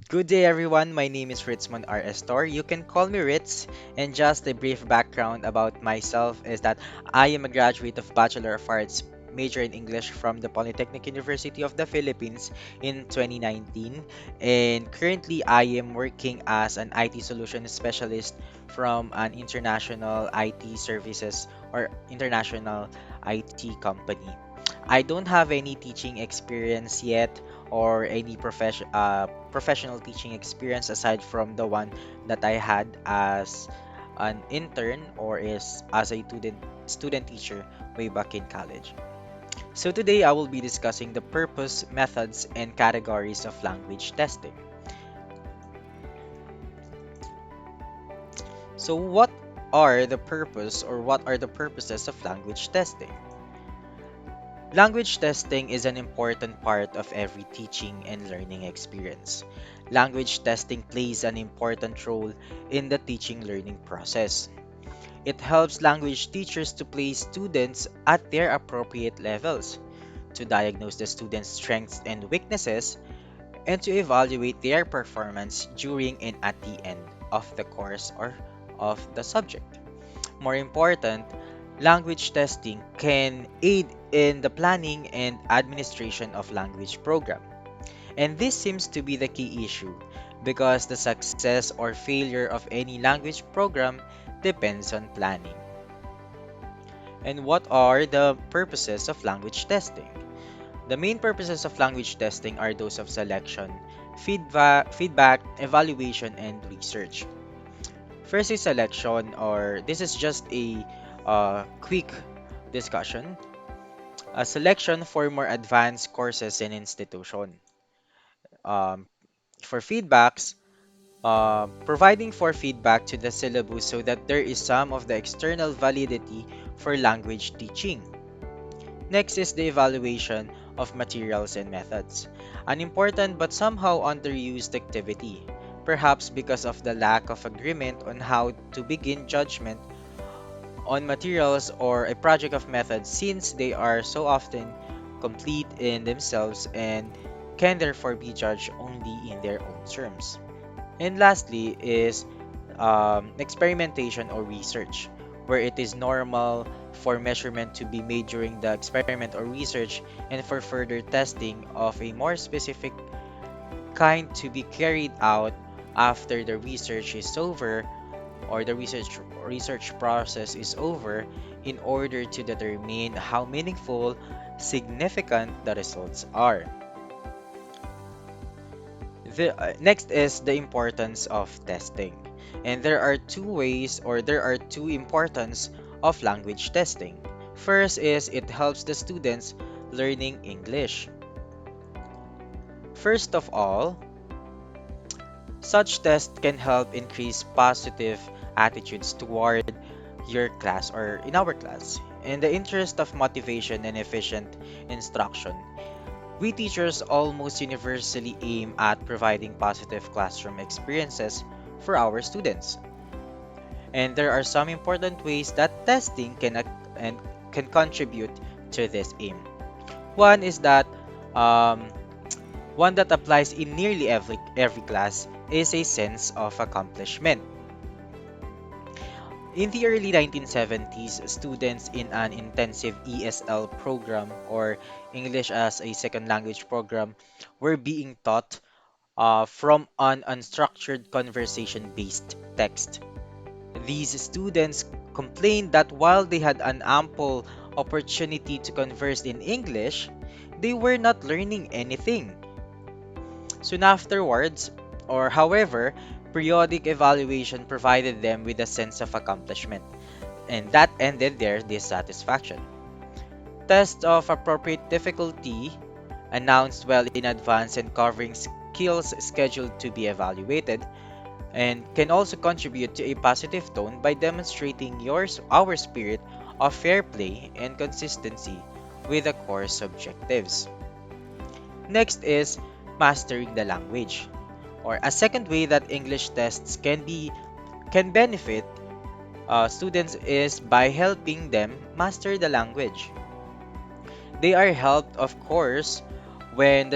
Good day, everyone. My name is Ritzmond R. Estor. You can call me Ritz. And just a brief background about myself is that I am a graduate of Bachelor of Arts major in English from the Polytechnic University of the Philippines in 2019. And currently, I am working as an IT solution specialist from an international IT services or international IT company. I don't have any teaching experience yet or any professional teaching experience aside from the one that I had as an intern or is as a student teacher way back in college. So today I will be discussing the purpose, methods, and categories of language testing. So what are the purposes of language testing? Language testing is an important part of every teaching and learning experience. Language testing plays an important role in the teaching learning process. It helps language teachers to place students at their appropriate levels, to diagnose the students' strengths and weaknesses, and to evaluate their performance during and at the end of the course or of the subject. More important, language testing can aid in the planning and administration of language program. And this seems to be the key issue because the success or failure of any language program depends on planning. And what are the purposes of language testing? The main purposes of language testing are those of selection, feedback, evaluation, and research. First is selection, or this is just a quick discussion. A selection for more advanced courses in institution. Um, for feedbacks, providing for feedback to the syllabus so that there is some of the external validity for language teaching. Next is the evaluation of materials and methods, an important but somehow underused activity, perhaps because of the lack of agreement on how to begin judgment on materials or a project of methods since they are so often complete in themselves and can therefore be judged only in their own terms. And lastly is experimentation or research, where it is normal for measurement to be made during the experiment or research and for further testing of a more specific kind to be carried out after the research is over or the research process is over in order to determine how meaningful, significant the results are. Next is the importance of testing. And there are two ways or there are two importance of language testing. First is it helps the students learning English. First of all, such tests can help increase positive attitudes toward your class or in our class. In the interest of motivation and efficient instruction, we teachers almost universally aim at providing positive classroom experiences for our students. And there are some important ways that testing and can contribute to this aim. One is that um, one that applies in nearly every class is a sense of accomplishment. In the early 1970s, students in an intensive ESL program or English as a second language program were being taught from an unstructured conversation based text. These students complained that while they had an ample opportunity to converse in English, they were not learning anything. Soon afterwards, or however, periodic evaluation provided them with a sense of accomplishment, and that ended their dissatisfaction. Tests of appropriate difficulty, announced well in advance and covering skills scheduled to be evaluated, and can also contribute to a positive tone by demonstrating our spirit of fair play and consistency with the course objectives. Next is mastering the language, or a second way that English tests can benefit students is by helping them master the language. They are helped, of course, when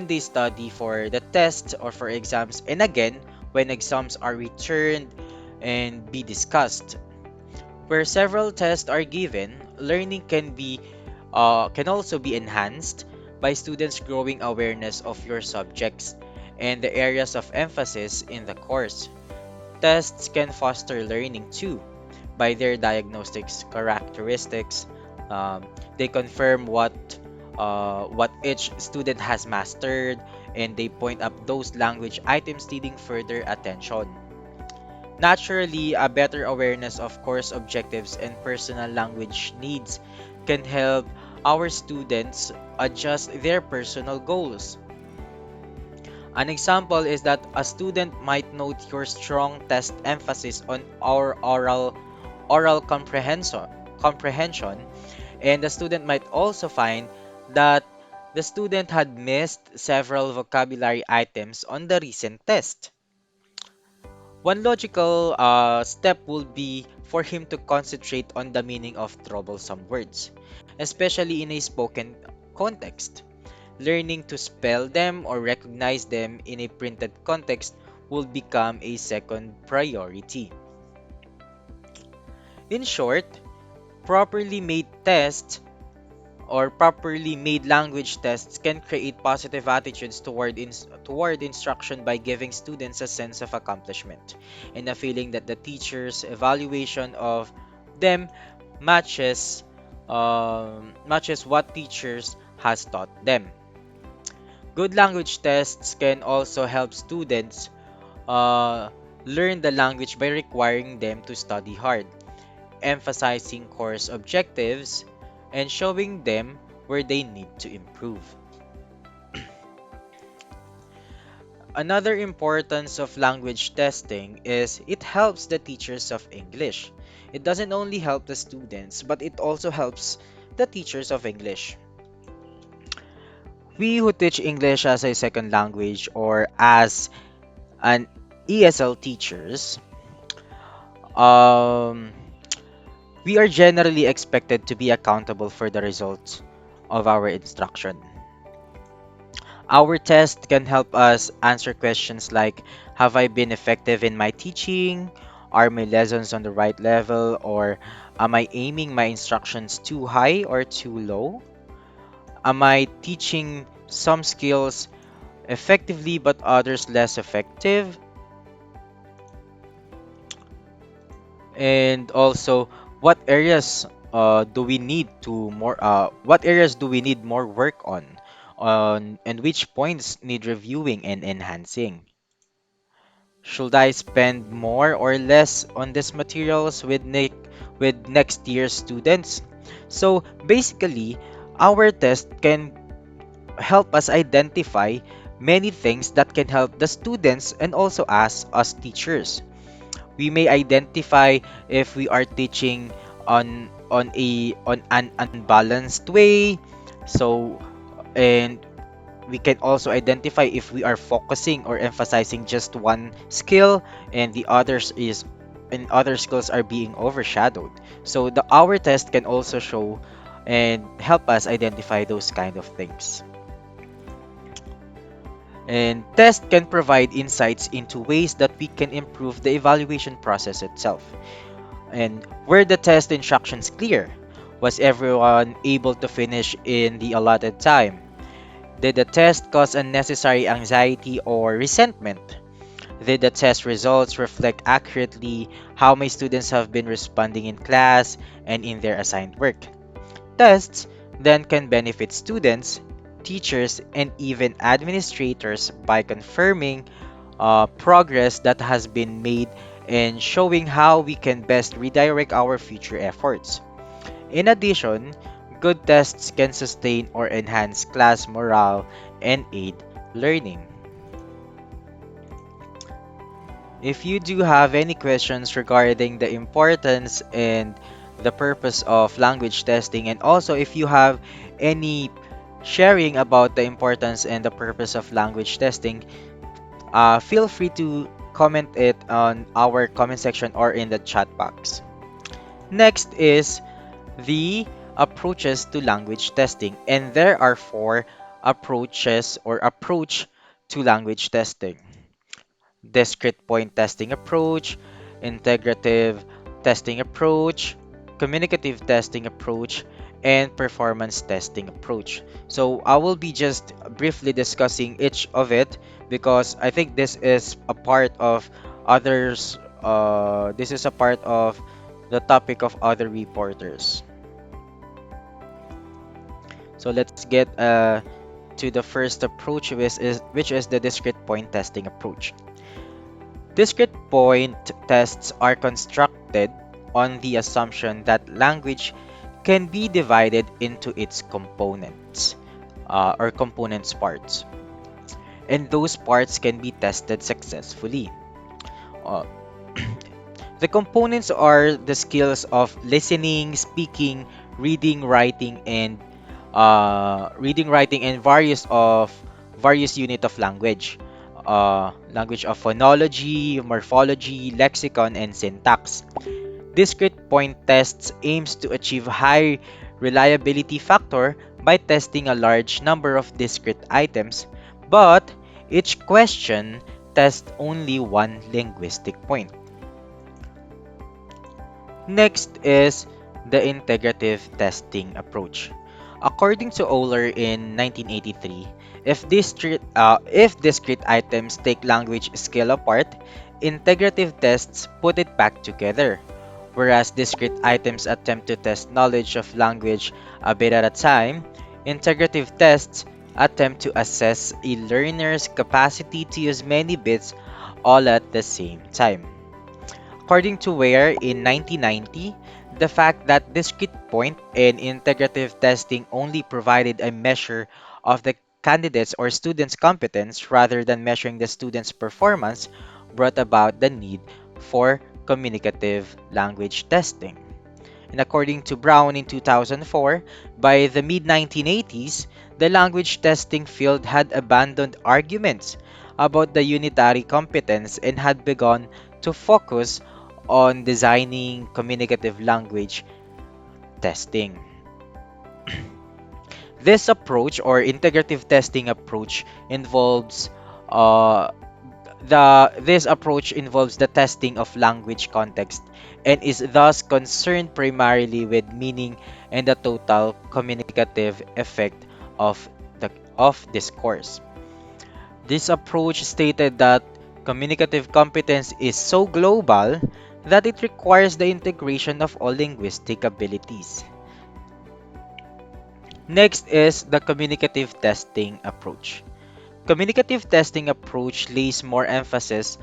they study for the test or for exams, and again when exams are returned and be discussed. Where several tests are given, learning can also be enhanced by students growing awareness of your subjects and the areas of emphasis in the course. Tests can foster learning too by their diagnostics characteristics. Um, they confirm what each student has mastered, and they point up those language items needing further attention. Naturally, a better awareness of course objectives and personal language needs can help our students adjust their personal goals. An example is that a student might note your strong test emphasis on our oral comprehension, and the student might also find that the student had missed several vocabulary items on the recent test. One logical step would be for him to concentrate on the meaning of troublesome words, especially in a spoken context. Learning to spell them or recognize them in a printed context will become a second priority. In short, properly made tests or properly made language tests can create positive attitudes toward instruction by giving students a sense of accomplishment and a feeling that the teacher's evaluation of them matches matches what teachers has taught them. Good language tests can also help students uh, learn the language by requiring them to study hard, emphasizing course objectives, and showing them where they need to improve. Another importance of language testing is it helps the teachers of English. It doesn't only help the students, but it also helps the teachers of English. We who teach English as a second language or as an ESL teachers, um, we are generally expected to be accountable for the results of our instruction. Our test can help us answer questions like: have I been effective in my teaching? Are my lessons on the right level? Or am I aiming my instructions too high or too low? Am I teaching some skills effectively but others less effective? And also, what areas do we need more work on, and which points need reviewing and enhancing? Should I spend more or less on these materials with next year's students? So basically, our test can help us identify many things that can help the students and also us teachers. We may identify if we are teaching on an unbalanced way. So, and we can also identify if we are focusing or emphasizing just one skill and the others is and other skills are being overshadowed. So the our test can also show and help us identify those kind of things. And test can provide insights into ways that we can improve the evaluation process itself. And were the test instructions clear? Was everyone able to finish in the allotted time? Did the test cause unnecessary anxiety or resentment? Did the test results reflect accurately how my students have been responding in class and in their assigned work? Tests then can benefit students, teachers, and even administrators by confirming progress that has been made and showing how we can best redirect our future efforts. In addition, good tests can sustain or enhance class morale and aid learning. If you do have any questions regarding the importance and the purpose of language testing, and also if you have any sharing about the importance and the purpose of language testing, feel free to comment it on our comment section or in the chat box. Next is the approaches to language testing, and there are four approach to language testing: discrete point testing approach, integrative testing approach, communicative testing approach, and performance testing approach. So I will be just briefly discussing each of it because I think this is a part of others. This is a part of the topic of other reporters. So let's get to the first approach, which is the discrete point testing approach. Discrete point tests are constructed on the assumption that language can be divided into its components, or components parts, and those parts can be tested successfully. Uh, the components are the skills of listening, speaking, reading, writing, and various unit of language. Language of phonology, morphology, lexicon, and syntax. Discrete point tests aims to achieve high reliability factor by testing a large number of discrete items, but each question tests only one linguistic point. Next is the integrative testing approach. According to Euler in 1983, if discrete items take language skill apart, integrative tests put it back together, whereas discrete items attempt to test knowledge of language a bit at a time. Integrative tests attempt to assess a learner's capacity to use many bits all at the same time. According to Ware in 1990, the fact that discrete point and integrative testing only provided a measure of the candidate's or student's competence rather than measuring the student's performance brought about the need for communicative language testing. And according to Brown in 2004, by the mid 1980s, the language testing field had abandoned arguments about the unitary competence and had begun to focus on designing communicative language testing. This approach or integrative testing approach involves uh, this approach involves the testing of language context and is thus concerned primarily with meaning and the total communicative effect of the of discourse. This approach stated that communicative competence is so global that it requires the integration of all linguistic abilities. Next is the communicative testing approach. Communicative testing approach lays more emphasis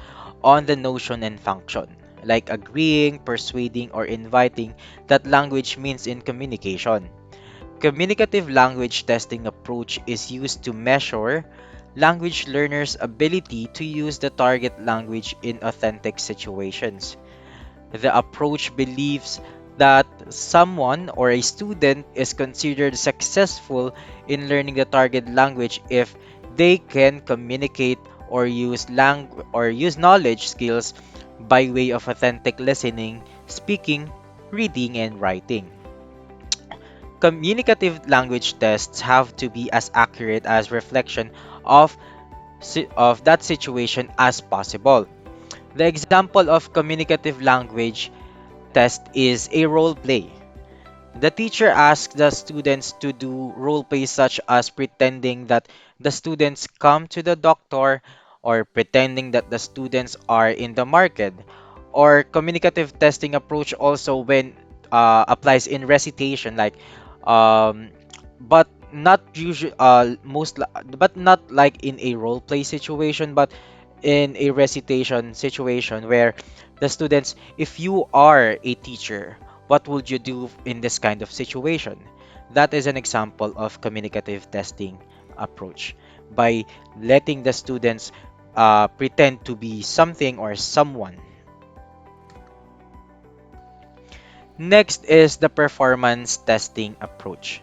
on the notion and function, like agreeing, persuading, or inviting that language means in communication. Communicative language testing approach is used to measure language learners' ability to use the target language in authentic situations. The approach believes that someone or a student is considered successful in learning the target language if they can communicate or use knowledge skills by way of authentic listening, speaking, reading, and writing. Communicative language tests have to be as accurate as reflection of of that situation as possible. The example of communicative language test is a role play. The teacher asks the students to do role plays such as pretending that the students come to the doctor or pretending that the students are in the market. Or communicative testing approach also when applies in recitation like um, but not usually but not like in a role play situation but in a recitation situation where the students, if you are a teacher, what would you do in this kind of situation? That is an example of communicative testing approach by letting the students pretend to be something or someone. Next is the performance testing approach.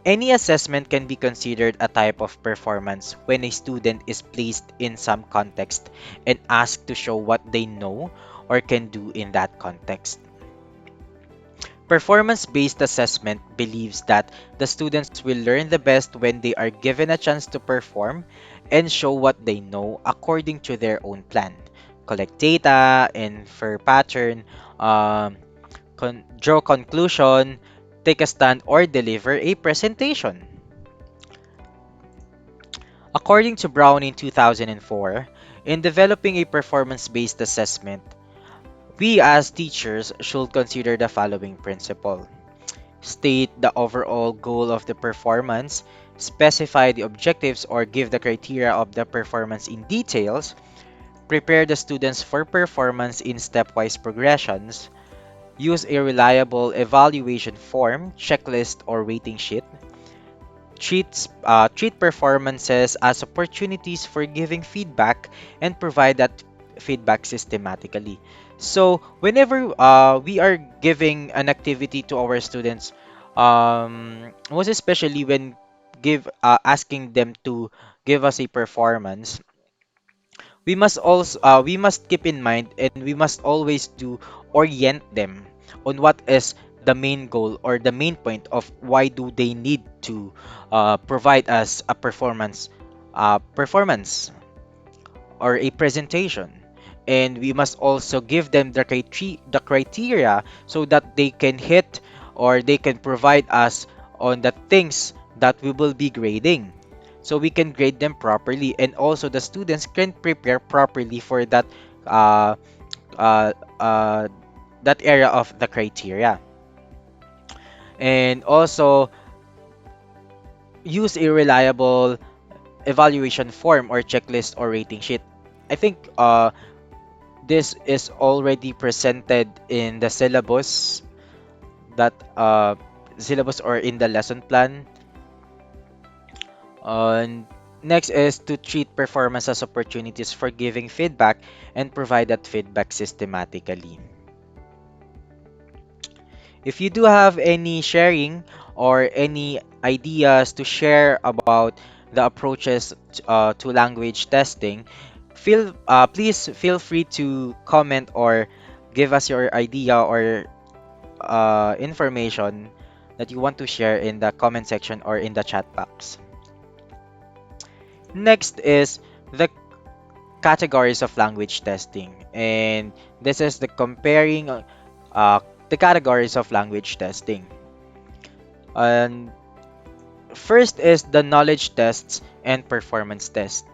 Any assessment can be considered a type of performance when a student is placed in some context and asked to show what they know or can do in that context. Performance based assessment believes that the students will learn the best when they are given a chance to perform and show what they know according to their own plan. Collect data, infer pattern, um, draw conclusion, take a stand, or deliver a presentation. According to Brown in 2004, in developing a performance based assessment, we as teachers should consider the following principle: state the overall goal of the performance, specify the objectives or give the criteria of the performance in details, prepare the students for performance in stepwise progressions, use a reliable evaluation form, checklist, or rating sheet, treat performances as opportunities for giving feedback and provide that feedback systematically. So whenever we are giving an activity to our students, most especially when give asking them to give us a performance, we must keep in mind and we must always do orient them on what is the main goal or the main point of why do they need to provide us a performance or a presentation, and we must also give them the criteria so that they can hit or they can provide us on the things that we will be grading, so we can grade them properly and also the students can prepare properly for uh, uh, uh, that area of the criteria, and also use a reliable evaluation form or checklist or rating sheet. I think this is already presented in the syllabus or in the lesson plan. And next is to treat performance as opportunities for giving feedback and provide that feedback systematically. If you do have any sharing or any ideas to share about the approaches to language testing, please feel free to comment or give us your idea or information that you want to share in the comment section or in the chat box. Next is the categories of language testing, and this is the comparing the categories of language testing. And first is the knowledge tests and performance tests.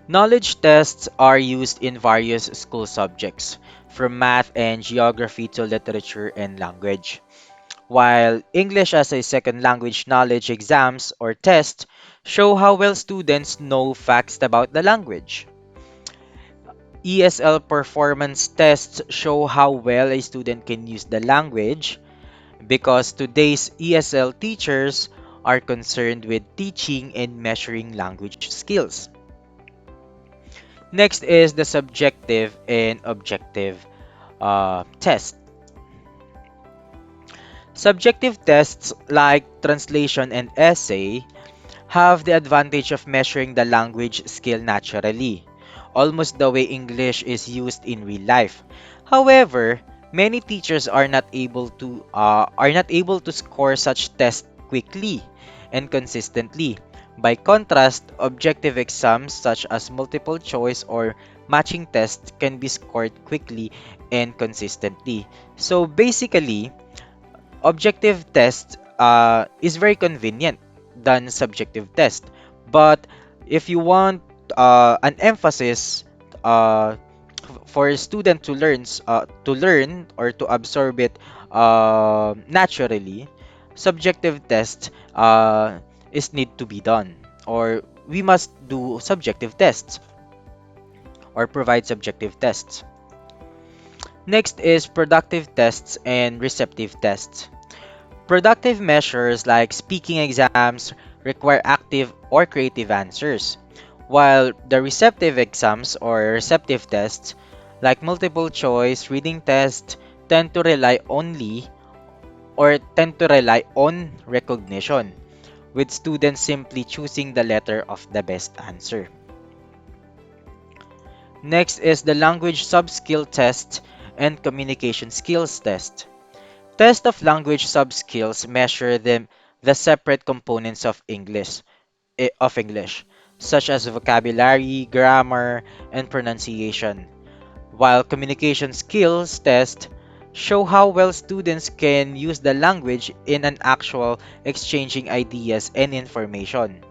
Knowledge tests are used in various school subjects, from math and geography to literature and language. While English as a second language knowledge exams or tests show how well students know facts about the language. ESL performance tests show how well a student can use the language, because today's ESL teachers are concerned with teaching and measuring language skills. Next is the subjective and objective test. Subjective tests like translation and essay have the advantage of measuring the language skill naturally, almost the way English is used in real life. However, many teachers are not able to score such tests quickly and consistently. By contrast, objective exams such as multiple choice or matching tests can be scored quickly and consistently. So basically, objective test is very convenient than subjective test. But if you want an emphasis for a student to learn or to absorb it naturally, subjective test is need to be done, or we must do subjective tests or provide subjective tests. Next is productive tests and receptive tests. Productive measures like speaking exams require active or creative answers, while the receptive exams or receptive tests like multiple choice reading tests tend to rely on recognition, with students simply choosing the letter of the best answer. Next is the language sub-skill test and communication skills test. Test of language subskills measure the separate components of English, such as vocabulary, grammar, and pronunciation, while communication skills test show how well students can use the language in an actual exchanging ideas and information.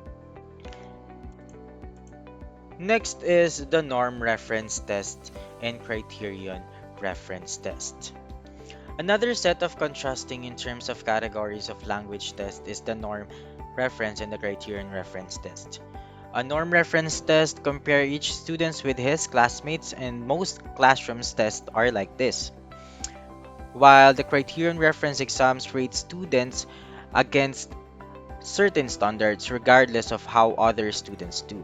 Next is the norm reference test and criterion reference test. Another set of contrasting in terms of categories of language test is the norm reference and the criterion reference test. A norm reference test compare each student with his classmates, and most classrooms tests are like this. While the criterion reference exams rate students against certain standards regardless of how other students do.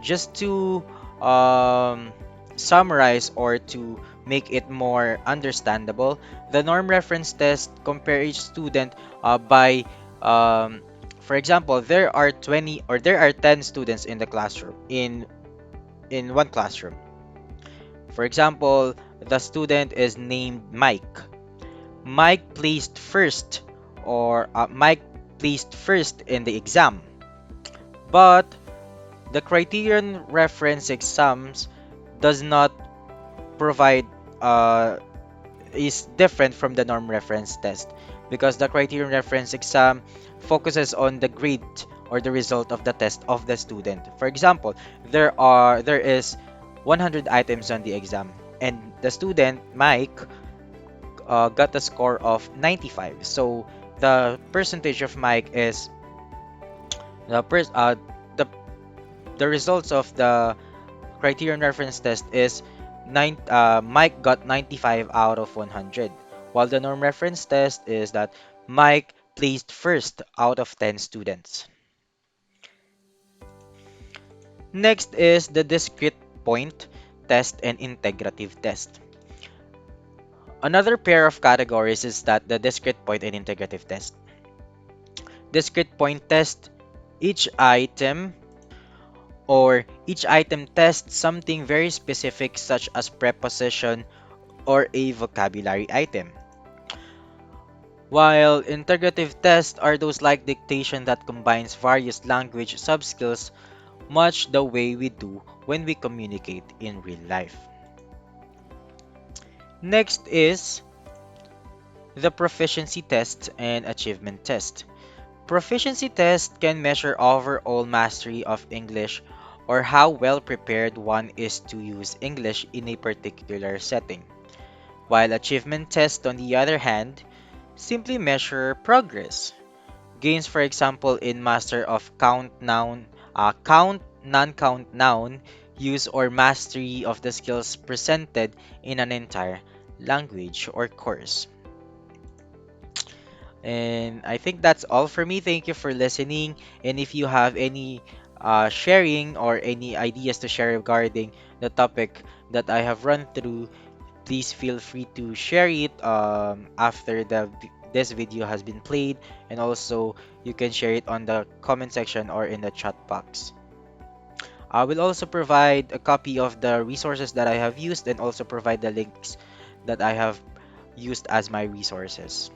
Just to um, summarize or to make it more understandable, the norm reference test compare each student by, for example, there are 20 or there are 10 students in the classroom in one classroom. For example, the student is named Mike. Mike placed first Mike placed first in the exam, but the criterion reference exams does not provide is different from the norm reference test because the criterion reference exam focuses on the grade or the result of the test of the student. For example, there is 100 items on the exam and the student Mike got a score of 95. So the percentage of Mike is the pers- the the results of the criterion reference test is Mike got 95 out of 100, while the norm reference test is that Mike placed first out of 10 students. Next is the discrete point test and integrative test. Another pair of categories is that the discrete point and integrative test. Discrete point test, each item each item tests something very specific such as preposition or a vocabulary item. While integrative tests are those like dictation that combines various language subskills much the way we do when we communicate in real life. Next is the proficiency test and achievement test. Proficiency test can measure overall mastery of English or how well prepared one is to use English in a particular setting. While achievement tests, on the other hand, simply measure progress. Gains, for example, in master of count, non-count noun, use or mastery of the skills presented in an entire language or course. And I think that's all for me. Thank you for listening. And if you have any sharing or any ideas to share regarding the topic that I have run through, please feel free to share it after this video has been played, and also you can share it on the comment section or in the chat box. I will also provide a copy of the resources that I have used and also provide the links that I have used as my resources.